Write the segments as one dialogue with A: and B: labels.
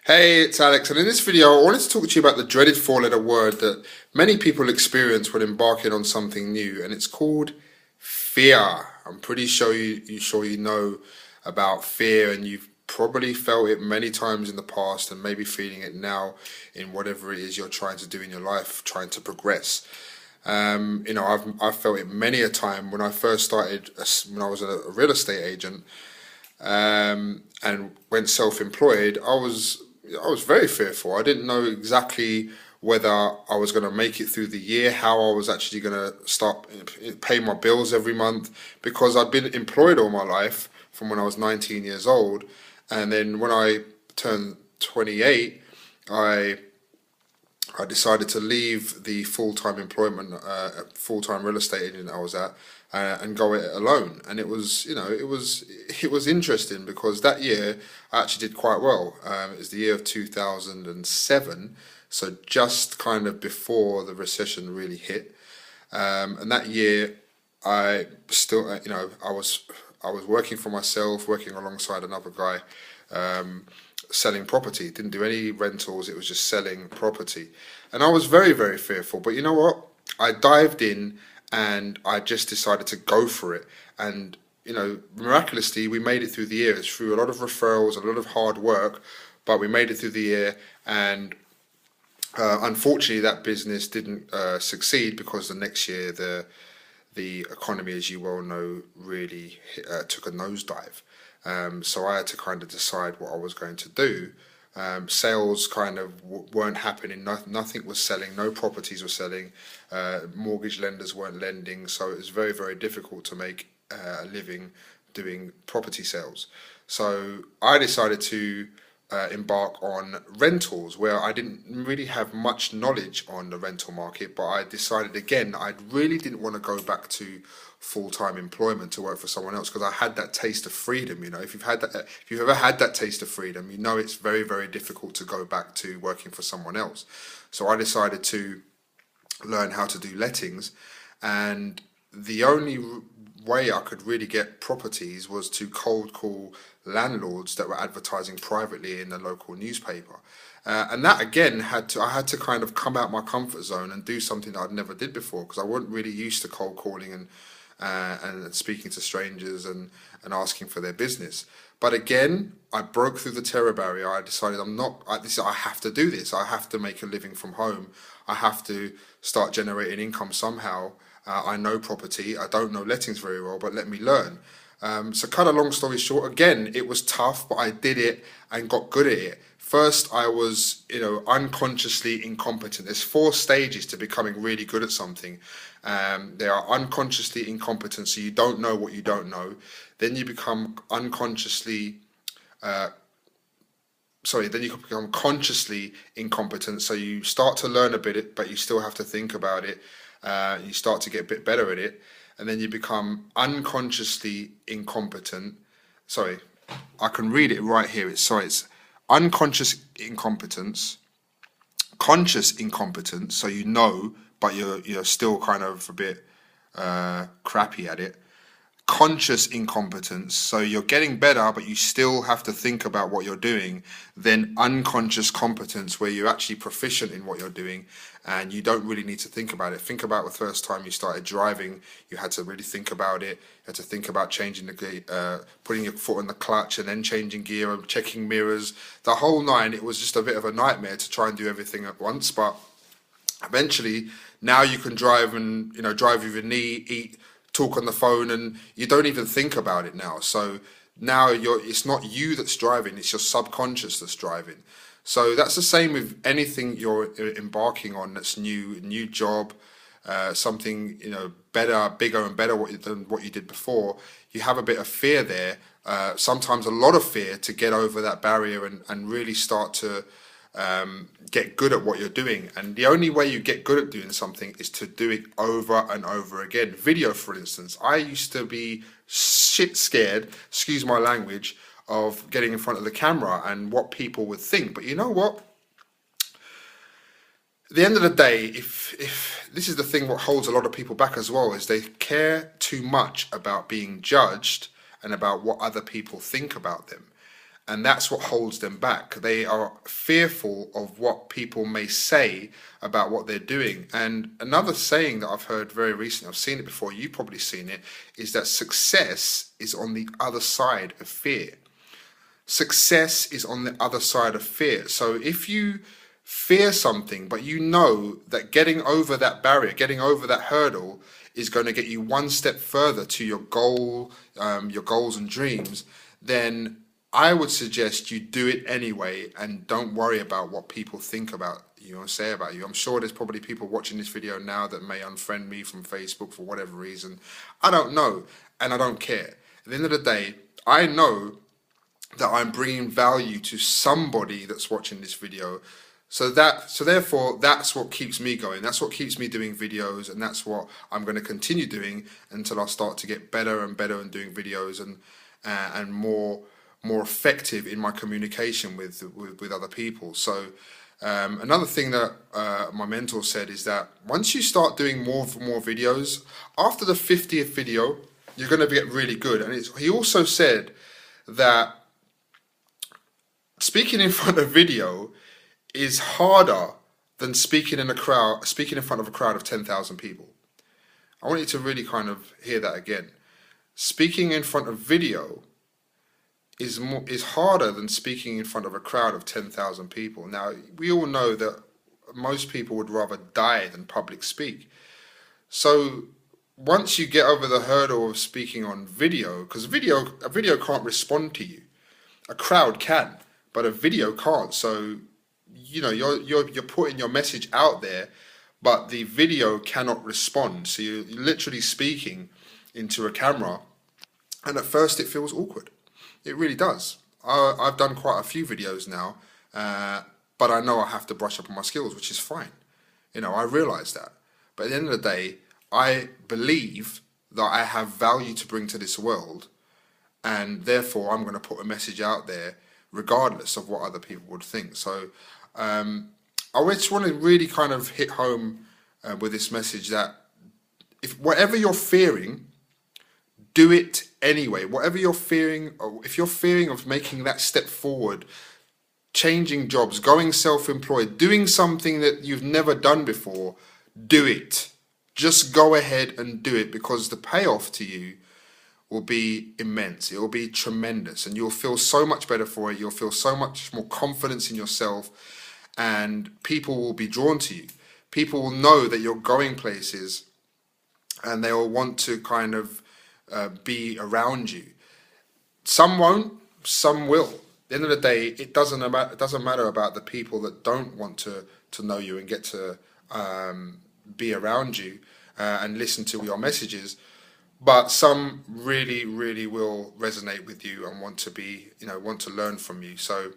A: Hey, it's Alex, and in this video, I wanted to talk to you about the dreaded four-letter word that many people experience when embarking on something new, and it's called fear. I'm pretty sure you know about fear, and you've probably felt it many times in the past, and maybe feeling it now in whatever it is you're trying to do in your life, trying to progress. I've felt it many a time when I first started, when I was a real estate agent, and went self-employed. I was very fearful. I didn't know exactly whether I was going to make it through the year, how I was actually going to start pay my bills every month, because I'd been employed all my life from when I was 19 years old, and then when I turned 28, I I decided to leave the full-time employment, full-time real estate agent I was at, and go it alone. And it was, it was interesting because that year I actually did quite well. It was the year of 2007, so just kind of before the recession really hit. And that year, I still, I was working for myself, working alongside another guy, selling property. Didn't do any rentals. It was just selling property, and I was very, very fearful. But you know what? I dived in, and I just decided to go for it. And miraculously, we made it through the year. It's through a lot of referrals, a lot of hard work, but we made it through the year. And unfortunately, that business didn't succeed because the next year the economy, as you well know, really took a nosedive. So I had to kind of decide what I was going to do. Sales kind of weren't happening. Nothing was selling. No properties were selling. Mortgage lenders weren't lending. So it was very, very difficult to make a living doing property sales. So I decided to embark on rentals, where I didn't really have much knowledge on the rental market, but I decided again I really didn't want to go back to full-time employment to work for someone else, because I had that taste of freedom. If you've ever had that taste of freedom, you know it's very, very difficult to go back to working for someone else. So I decided to learn how to do lettings, and the only way I could really get properties was to cold call landlords that were advertising privately in the local newspaper. And that again I had to kind of come out my comfort zone and do something that I'd never did before, because I wasn't really used to cold calling and speaking to strangers and asking for their business. But again, I broke through the terror barrier. I decided I have to do this. I have to make a living from home. I have to start generating income somehow. I know property. I don't know lettings very well, but let me learn. So cut a long story short, again, it was tough, but I did it and got good at it. First, I was, unconsciously incompetent. There's four stages to becoming really good at something. They are unconsciously incompetent, so you don't know what you don't know. Then you become then you become consciously incompetent, so you start to learn a bit, but you still have to think about it. You start to get a bit better at it, and then you become unconsciously incompetent. Sorry, I can read it right here. It's unconscious incompetence, conscious incompetence, so you know, but you're still kind of a bit crappy at it. Conscious incompetence, so you're getting better, but you still have to think about what you're doing. Then unconscious competence, where you're actually proficient in what you're doing and you don't really need to think about it. Think about the first time you started driving. You had to really think about it. You had to think about changing the gear, putting your foot on the clutch and then changing gear and checking mirrors, the whole nine. It was just a bit of a nightmare to try and do everything at once, but eventually now you can drive, and drive with your knee, eat, talk on the phone, and you don't even think about it now. So now it's not you that's driving, it's your subconscious that's driving. So that's the same with anything you're embarking on that's new job, something better, bigger and better than what you did before. You have a bit of fear there, sometimes a lot of fear, to get over that barrier and really start to get good at what you're doing. And the only way you get good at doing something is to do it over and over again. Video, for instance, I used to be shit scared, excuse my language, of getting in front of the camera and what people would think. But you know what? At the end of the day, if this is the thing, what holds a lot of people back as well, is they care too much about being judged and about what other people think about them. And that's what holds them back. They are fearful of what people may say about what they're doing. And another saying that I've heard very recently, I've seen it before, you've probably seen it, is that success is on the other side of fear. Success is on the other side of fear. So if you fear something, but you know that getting over that barrier, getting over that hurdle is going to get you one step further to your goal, your goals and dreams, then I would suggest you do it anyway and don't worry about what people think about you or say about you. I'm sure there's probably people watching this video now that may unfriend me from Facebook for whatever reason. I don't know, and I don't care. At the end of the day, I know that I'm bringing value to somebody that's watching this video. So therefore, that's what keeps me going. That's what keeps me doing videos, and that's what I'm going to continue doing until I start to get better and better in doing videos and more effective in my communication with other people. So another thing that my mentor said is that once you start doing more videos, after the 50th video, you're going to get really good. And he also said that speaking in front of video is harder than speaking in front of a crowd of 10,000 people. I want you to really kind of hear that again. Speaking in front of video is harder than speaking in front of a crowd of 10,000 people. Now, we all know that most people would rather die than public speak. So once you get over the hurdle of speaking on video, because a video can't respond to you, a crowd can, but a video can't. So you know you're putting your message out there, but the video cannot respond. So you're literally speaking into a camera, and at first it feels awkward. It really does. I've done quite a few videos now, but I know I have to brush up on my skills, which is fine. You know, I realise that. But at the end of the day, I believe that I have value to bring to this world, and therefore I'm going to put a message out there regardless of what other people would think. So I just want to really kind of hit home with this message that if whatever you're fearing, do it anyway. Whatever you're fearing, or if you're fearing of making that step forward, changing jobs, going self-employed, doing something that you've never done before, do it. Just go ahead and do it, because the payoff to you will be immense. It will be tremendous, and you'll feel so much better for it. You'll feel so much more confidence in yourself, and people will be drawn to you. People will know that you're going places, and they will want to kind of be around you. Some won't, some will. At the end of the day, it doesn't matter about the people that don't want to know you and get to be around you and listen to your messages. But some really, really will resonate with you and want to learn from you. So,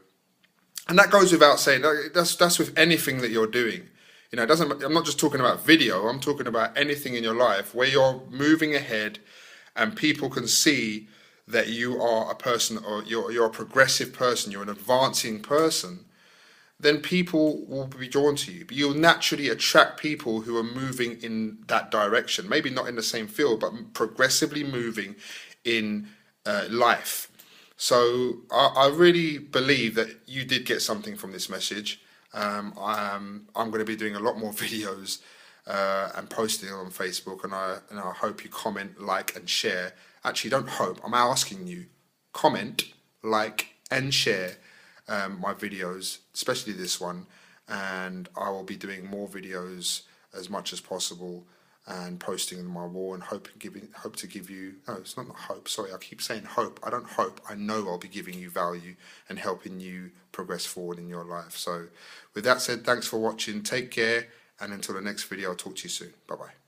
A: and that goes without saying. That's with anything that you're doing. You know, I'm not just talking about video. I'm talking about anything in your life where you're moving ahead, and people can see that you are a person, or you're a progressive person. You're an advancing person. Then people will be drawn to you. But you'll naturally attract people who are moving in that direction. Maybe not in the same field, but progressively moving in life. So I really believe that you did get something from this message. I'm going to be doing a lot more videos and posting on Facebook, and I hope you comment, like, and share. Actually, don't hope. I'm asking you, comment, like, and share my videos, especially this one, and I will be doing more videos as much as possible and posting on my wall, and hope to give you, no, it's not hope, sorry, I keep saying hope. I don't hope, I know I'll be giving you value and helping you progress forward in your life. So with that said, thanks for watching, take care, and until the next video, I'll talk to you soon. Bye bye.